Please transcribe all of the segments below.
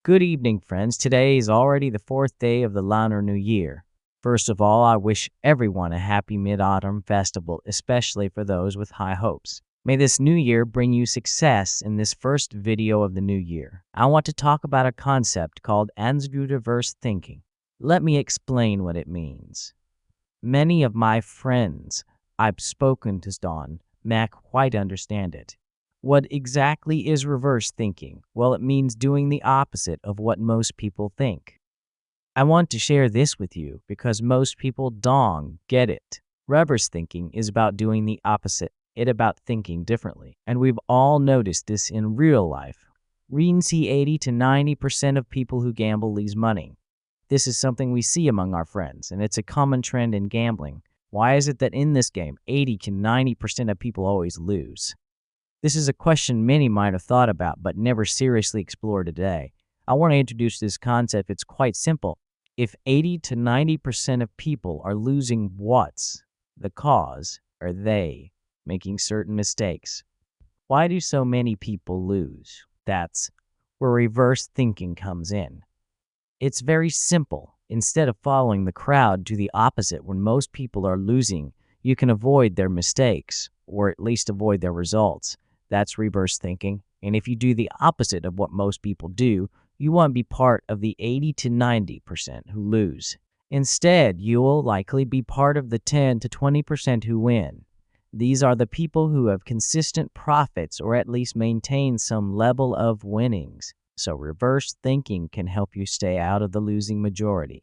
Good evening, friends. Today is already the fourth day of the Lunar New Year. First of all, I wish everyone a happy Mid-Autumn Festival, especially for those with high hopes. May this new year bring you success. In this first video of the new year, I want to talk about a concept called reverse thinking. Let me explain what it means. Many of my friends I've spoken to don't quite understand it. What exactly is reverse thinking? Well, it means doing the opposite of what most people think. I want to share this with you because most people don't get it. Reverse thinking is about doing the opposite. It's about thinking differently. And we've all noticed this in real life. We see 80 to 90% of people who gamble lose money. This is something we see among our friends, and it's a common trend in gambling. Why is it that in this game, 80 to 90% of people always lose? This is a question many might have thought about but never seriously explored today. I want to introduce this concept. It's quite simple. If 80 to 90% of people are losing, what's the cause? Are they making certain mistakes? Why do so many people lose? That's where reverse thinking comes in. It's very simple. Instead of following the crowd to the opposite when most people are losing, you can avoid their mistakes, or at least avoid their results. That's reverse thinking. And if you do the opposite of what most people do, you won't be part of the 80 to 90% who lose. Instead, you will likely be part of the 10 to 20% who win. These are the people who have consistent profits or at least maintain some level of winnings. So reverse thinking can help you stay out of the losing majority.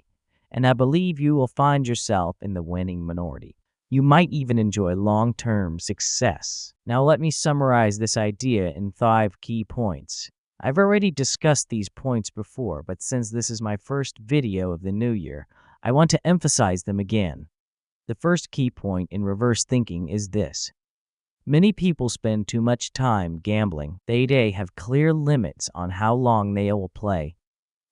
And I believe you will find yourself in the winning minority. You might even enjoy long-term success. Now let me summarize this idea in 5 key points. I've already discussed these points before, but since this is my first video of the new year, I want to emphasize them again. The first key point in reverse thinking is this. Many people spend too much time gambling. They have clear limits on how long they will play.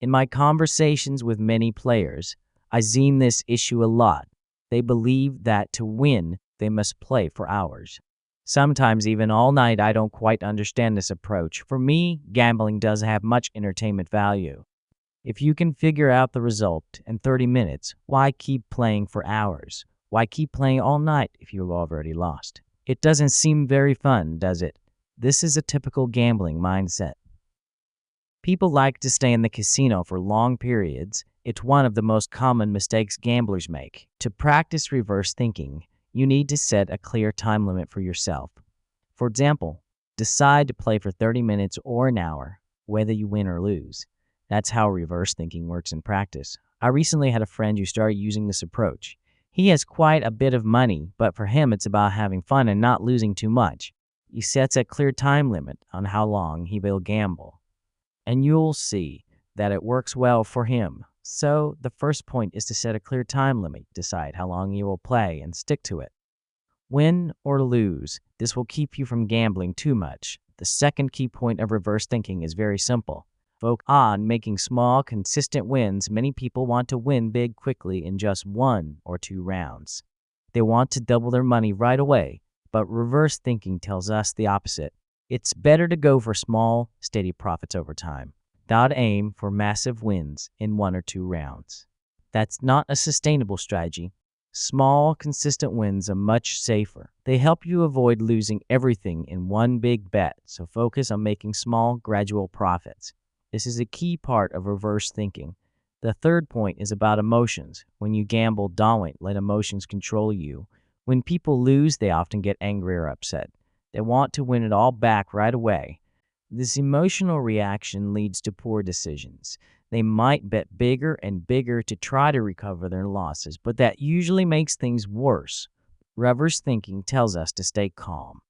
In my conversations with many players, I've seen this issue a lot. They believe that to win, they must play for hours. Sometimes even all night. I don't quite understand this approach. For me, gambling doesn't have much entertainment value. If you can figure out the result in 30 minutes, why keep playing for hours? Why keep playing all night if you've already lost? It doesn't seem very fun, does it? This is a typical gambling mindset. People like to stay in the casino for long periods. It's one of the most common mistakes gamblers make. To practice reverse thinking, you need to set a clear time limit for yourself. For example, decide to play for 30 minutes or an hour, whether you win or lose. That's how reverse thinking works in practice. I recently had a friend who started using this approach. He has quite a bit of money, but for him it's about having fun and not losing too much. He sets a clear time limit on how long he will gamble. And you'll see that it works well for him. So the first point is to set a clear time limit. Decide how long you will play and stick to it. Win or lose, this will keep you from gambling too much. The second key point of reverse thinking is very simple. Focus on making small, consistent wins. Many people want to win big quickly in just 1 or 2 rounds. They want to double their money right away, but reverse thinking tells us the opposite. It's better to go for small, steady profits over time. Don't aim for massive wins in 1 or 2 rounds. That's not a sustainable strategy. Small, consistent wins are much safer. They help you avoid losing everything in one big bet, so focus on making small, gradual profits. This is a key part of reverse thinking. The third point is about emotions. When you gamble, don't let emotions control you. When people lose, they often get angry or upset. They want to win it all back right away. This emotional reaction leads to poor decisions. They might bet bigger and bigger to try to recover their losses, but that usually makes things worse. Reverse thinking tells us to stay calm.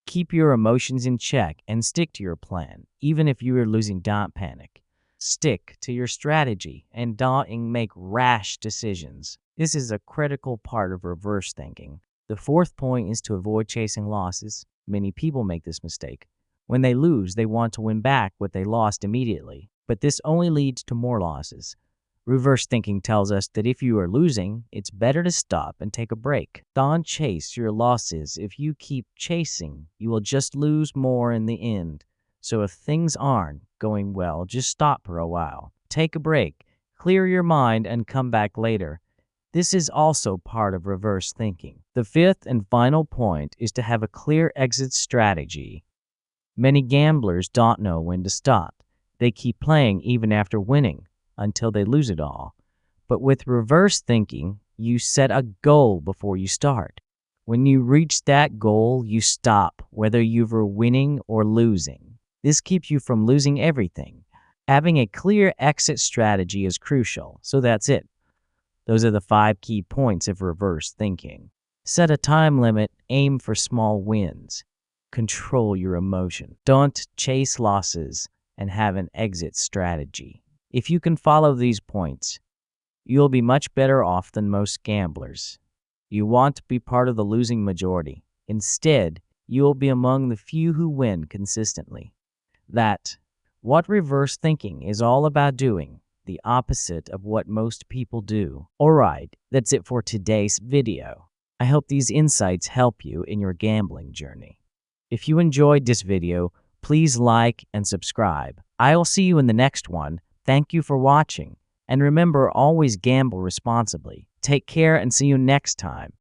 Keep your emotions in check and stick to your plan. Even if you are losing, don't panic. Stick to your strategy and don't make rash decisions. This is a critical part of reverse thinking. The fourth point is to avoid chasing losses. Many people make this mistake. When they lose, they want to win back what they lost immediately, but this only leads to more losses. Reverse thinking tells us that if you are losing, it's better to stop and take a break. Don't chase your losses. If you keep chasing, you will just lose more in the end. So if things aren't going well, just stop for a while. Take a break, clear your mind, and come back later. This is also part of reverse thinking. The fifth and final point is to have a clear exit strategy. Many gamblers don't know when to stop. They keep playing even after winning until they lose it all. But with reverse thinking, you set a goal before you start. When you reach that goal, you stop, whether you're winning or losing. This keeps you from losing everything. Having a clear exit strategy is crucial, so that's it. Those are the 5 key points of reverse thinking. Set a time limit, aim for small wins. Control your emotion. Don't chase losses, and have an exit strategy. If you can follow these points, you'll be much better off than most gamblers. You want to be part of the losing majority. Instead, you'll be among the few who win consistently. That's what reverse thinking is all about, doing the opposite of what most people do. Alright, that's it for today's video. I hope these insights help you in your gambling journey. If you enjoyed this video, please like and subscribe. I'll see you in the next one. Thank you for watching. And remember, always gamble responsibly. Take care and see you next time.